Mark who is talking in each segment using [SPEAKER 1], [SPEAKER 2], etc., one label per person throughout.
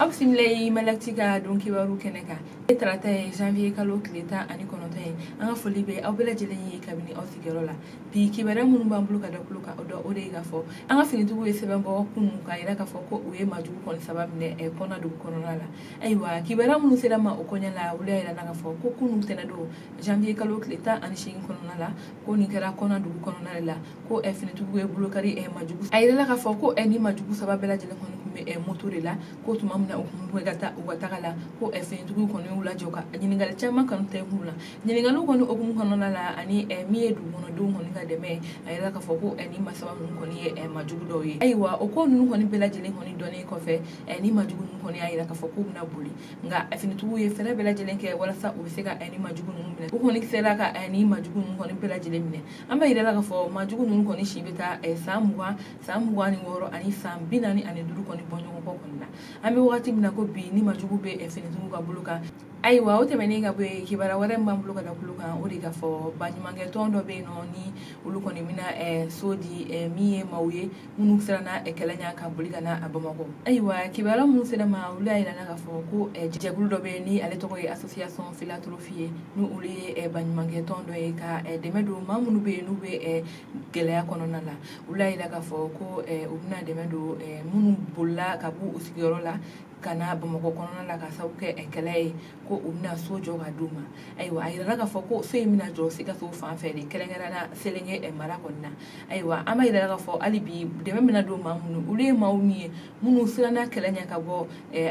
[SPEAKER 1] Absimile malaktika don kibaru keneka tarata janvier kalo kileta ani konoto ye an ka foli bɛ aw bɛɛ lajɛlen ye kabini aw sigiyɔrɔ la bi kibaruya minnu b'an bolo ka da kulo kan o de ye ka fɔ an ka finitigiw ye sɛbɛn bɔ kunun k'a yira k'a fɔ ko u ye majugu kɔni saba minɛ kɔnɔ dugu kɔnɔna la ayiwa kibaruya minnu sera ma o kɔɲɛ la olu y'a yira k'a fɔ ko kunun tɛnɛ don janvier kalo kileta ani 8 kɔnɔna la ko nin kɛra kɔnɔ dugu kɔnɔna de la ko finitigiw ye bolokari majugu a yirala k'a fɔ ko ni majugu saba bɛɛ lajɛlen kɔni tun bɛ moto de la ko tuma min na u kun bɛ ka taa u ka taga la ko finitigiw kɔni y'u lajɔ ka ɲininkali caman kanu tɛ kun la ɲininkaliw kɔni okumu kɔnɔna la ani min ye dugukɔnɔdenw kɔni ka dɛmɛ a yira k'a fɔ ko ni masaba ninnu kɔni ye majugu dɔw ye ayiwa o ko ninnu kɔni bɛɛ lajɛlen kɔni dɔnnen kɔfɛ ni majugu ninnu kɔni y'a yira k'a fɔ k'u bɛna boli nka finitigiw ye fɛɛrɛ bɛɛ lajɛlen kɛ walasa u bɛ se ka ni majugu ninnu minɛ u kɔni sera ka ni majugu ninnu kɔni bɛɛ lajɛlen minɛ an b'a yira k'a fɔ majugu ninnu kɔni si bɛ taa san 26 ani san 45 kɔni bɔ ɲɔgɔn kɔ kɔni na an bɛ wagati min na ko bi ni majugu bɛ finitigiw ka bolo kan ayiwa o tɛmɛnen ka bɔ yen kibaruya wɛrɛ min b'an bolo ka da kulo kan o de ka fɔ baɲumankɛ tɔn dɔ bɛ yen nɔ ni olu kɔni bɛna so di min ye maaw ye minnu siranna kɛlɛ ɲɛ ka boli ka na a bamakɔ ayiwa kibaruya minnu sera ma olu y'a yira k'a fɔ ko jɛkulu dɔ bɛ yen ni ale tɔgɔ ye association philanthropie ye ni olu ye baɲumankɛ tɔn dɔ ye ka dɛmɛ don maa minnu bɛ yen n'u bɛ gɛlɛya kɔnɔna la olu y'a yira k'a fɔ ko u bɛna dɛmɛ don minnu bolila ka bɔ u sigiyɔrɔ la ka na bamakɔ kɔnɔna la ka sababu kɛ kɛlɛ ye ko u bɛna so jɔ ka d'u ma ayiwa a yirala k'a fɔ ko so in bɛna jɔ Sikaso fan fɛ de kɛrɛnkɛrɛnna Selenge mara kɔnɔna na ayiwa an b'a yirala k'a fɔ hali bi dɛmɛ bɛna don maa minnu olu ye maa min ye minnu siranna kɛlɛ ɲɛ ka bɔ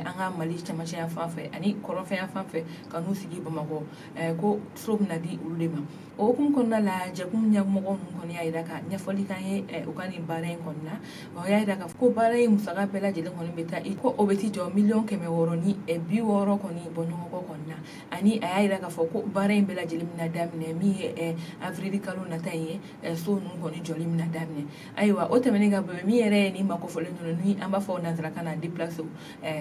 [SPEAKER 1] an ka Mali cɛmancɛ fan fɛ ani kɔrɔnfɛ fan fɛ ka n'u sigi bamakɔ ko so bɛna di olu de ma o hukumu kɔnɔna la jɛkulu ɲɛmɔgɔ ninnu kɔni y'a yira ka ɲɛfɔli k'an ye u ka nin baara in kɔnɔna na o y'a yira k'a fɔ ko baara in musaka bɛɛ lajɛlen kɔni bɛ taa ko o bɛ ti jɔ 1,660,000 ni 60 kɔni bɔ ɲɔgɔn kɔ kɔnɔna na ani a y'a yira k'a fɔ ko baara in bɛɛ lajɛlen bɛna daminɛ min ye avril kalo nata ye so ninnu kɔni jɔli bɛna daminɛ ayiwa o tɛmɛnen ka bɔ min yɛrɛ ye ni makɔfɔlen ninnu ni an b'a fɔ nanzarakan na déplacé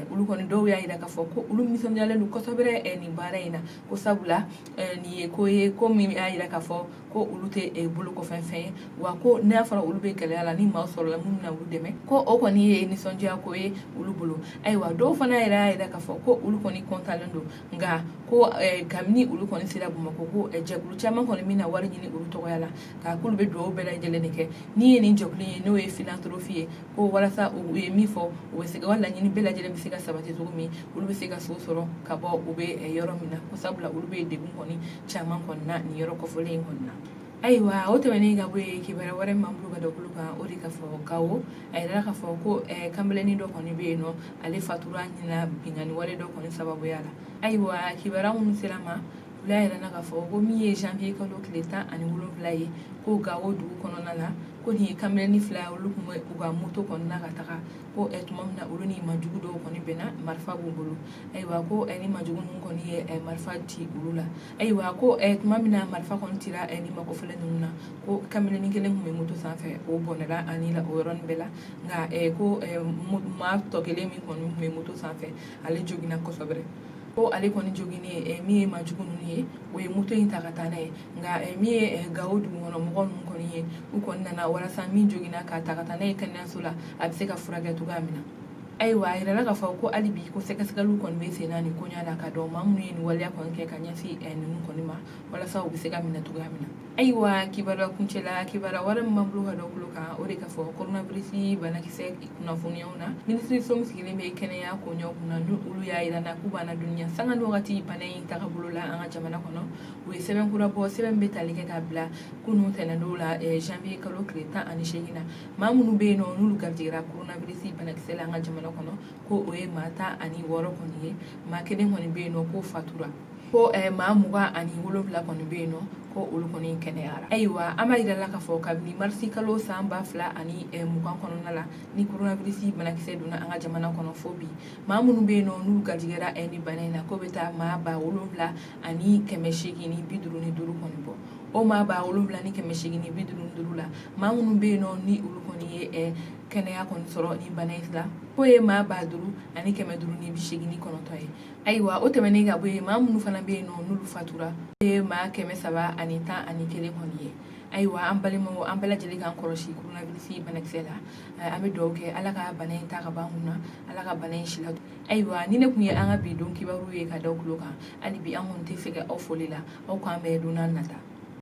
[SPEAKER 1] olu kɔni dɔw y'a yira k'a fɔ ko olu nisɔndiyalen don kosɛbɛ nin baara in na ko sabula nin ye ko ye ko min y'a yira k'a fɔ ko olu tɛ bolo kɔfɛ fɛn ye wa ko n'a fɔra olu bɛ gɛlɛya la ni maaw sɔrɔla minnu na olu dɛmɛ ko o kɔni ye nisɔndiya ko ye olu bolo ayiwa dɔw fana yɛrɛ y'a yira k'a fɔ ko olu kɔni kɔntalen don nka ko kabini olu kɔni sera bamakɔ ko jɛkulu caman kɔni bɛna wari ɲini olu tɔgɔya la k'a k'olu bɛ dugawu bɛɛ lajɛlen de kɛ ni ye nin jɛkulu ye n'o ye philanthropie ye ko walasa u ye min fɔ u bɛ se ka laɲini bɛɛ lajɛlen bɛ se ka sabati cogo min olu bɛ se ka so sɔrɔ ka bɔ u bɛ yɔrɔ min na ko sabula olu bɛ degun kɔni caman kɔni na nin yɔrɔ kɔfɔlen in kɔni na ayiwa o tɛmɛnen ka bɔ yen kibaruya wɛrɛ min b'an bolo ka da kulo kan o de ka fɔ Gawo a yirala k'a fɔ ko kanbɛlɛnin dɔ kɔni bɛ yen nɔ ale fatura ɲina bingani wale dɔ kɔni sababuya la ayiwa kibaruya minnu sera ma olu y'a yira k'a fɔ ko min ye janvier kalo tile 17 ye ko Gawo dugu kɔnɔna la ko nin ye kanbɛlɛnin 2 olu tun bɛ u ka moto kɔnɔna ka taga ko tuma min na olu ni majugu dɔw kɔni bɛnna marifa b'u bolo ayiwa ko ni majugu ninnu kɔni ye marifa ci olu la ayiwa ko tuma min na marifa kɔni cira ni makɔfɔlen ninnu na ko kanbɛlɛnin kelen tun bɛ moto sanfɛ o bɔnɛla ani la o yɔrɔnin bɛɛ la nka ko maa tɔ kelen min kɔni tun bɛ moto sanfɛ ale joginna kosɛbɛ ko ale kɔni joginnen min ye majugu ninnu ye o ye moto in ta ka taa n'a ye nka min ye Gawo dugukɔnɔ mɔgɔ ninnu kɔni ye u kɔni nana walasa min joginna k'a ta ka taa n'a ye kɛnɛyaso la a bɛ se ka furakɛ cogoya min na ayiwa a yirala k'a fɔ ko hali bi ko sɛgɛsɛgɛliw kɔni bɛ sen na nin koɲa la ka dɔn maa minnu ye nin waleya kɔni kɛ ka ɲɛsin ninnu kɔni ma walasa u bɛ se ka minɛ cogoya min na ayiwa kibaruya kuncɛla kibaruya wɛrɛ min b'an bolo ka da kulo kan o de ka fɔ coronavirus banakisɛ kunnafoniyaw na minisiriso min sigilen bɛ kɛnɛya koɲɛw kunna n'olu y'a yira na k'u b'an ladɔnniya sanga ni wagati bana in tagabolo la an ka jamana kɔnɔ u ye sɛbɛn kura bɔ sɛbɛn bɛ tali kɛ k'a bila kunun tɛnɛndon la janvier kalo tile 18 na maa minnu bɛ yen nɔ n'olu garijɛgɛra coronavirus banakisɛ la an ka jamana kɔnɔ ko o ye maa 16 kɔni ye maa kelen kɔni bɛ yen nɔ ko fatura ko maa 27 kɔni bɛ yen nɔ ko olu kɔni kɛnɛyara ayiwa an b'a yirala k'a fɔ kabini marisi kalo san 2020 kɔnɔna la ni coronavirus banakisɛ donna an ka jamana kɔnɔ fo bi maa minnu bɛ yen nɔ n'u garijɛgɛra ni bana in na ko bɛ taa maa 7,855 kɔni bɔ o maa 7,855 la maa minnu bɛ yen nɔ ni olu kɔni ye kɛnɛya kɔni sɔrɔ ni bana in la ko ye maa 5,589 ye ayiwa o tɛmɛnen ka bɔ yen maa minnu fana bɛ yen nɔ n'olu fatura o ye maa 311 kɔni ye ayiwa an balimaw an bɛɛ lajɛlen k'an kɔlɔsi coronavirus banakisɛ la an bɛ dugawu kɛ ala ka bana in ta ka ban kun na ala ka bana in sila ayiwa ni ne kun ye an ka bi don kibaru ye ka da aw tulo kan hali bi an kɔni tɛ fɛ aw foli la aw k'an bɛɛ don n'a nata